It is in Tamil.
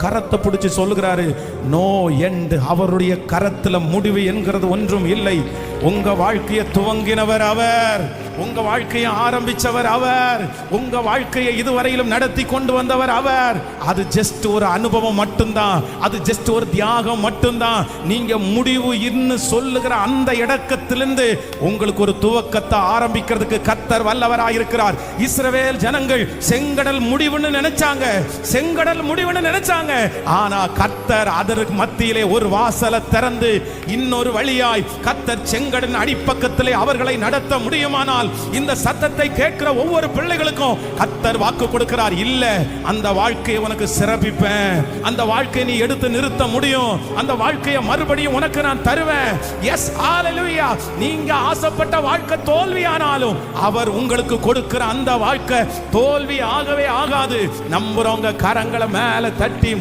கரத்தை பிடிச்சு சொல்லுகிறாரு, நோ எண்ட். அவருடைய கரத்துல முடிவு என்கிறது ஒன்றும் இல்லை. உங்க வாழ்க்கையை துவங்கினவர் அவர், உங்க வாழ்க்கையை ஆரம்பிச்சவர் அவர், உங்க வாழ்க்கையை இதுவரையிலும் நடத்தி கொண்டு வந்தவர் அவர். அது ஜஸ்ட் ஒரு அனுபவம் மட்டும்தான், அது ஜஸ்ட் ஒரு தியாகம் மட்டும்தான். நீங்க முடிவு இன்னும் சொல்லுகிற அந்த இடத்திலிருந்து உங்களுக்கு ஒரு துவக்கத்தை ஆரம்பிக்கிறதுக்கு கர்த்தர் வல்லவராயிருக்கிறார். இஸ்ரவேல் ஜனங்கள் செங்கடல் முடிவுன்னு நினைச்சாங்க, செங்கடல் முடிவுன்னு நினைச்சாங்க. ஆனா கர்த்தர் அதற்கு மத்தியிலே ஒரு வாசலை திறந்து இன்னொரு வழியாய் கர்த்தர் செங்கடலின் அடிப்பக்கத்திலே அவர்களை நடத்த முடியுமானால் இந்த சத்தத்தை கேட்கிற ஒவ்வொரு பிள்ளைகளுக்கும் கர்த்தர் வாக்கு கொடுக்கிறார், இல்ல அந்த வாழ்க்கையை உனக்கு சிறப்பிப்பேன், அந்த வாழ்க்கையை நீ எடுத்து நிறுத்த முடியும், அந்த வாழ்க்கையை மறுபடியும் உனக்கு நான் தருவேன். எஸ், ஹalleluya. நீங்க ஆசைப்பட்ட வாழ்க்கை தோல்வியானாலும் அவர் உங்களுக்கு கொடுக்கிற அந்த வாழ்க்கை தோல்வி ஆகவே ஆகாது. நம்புறவங்க கரங்களை மேல தட்டி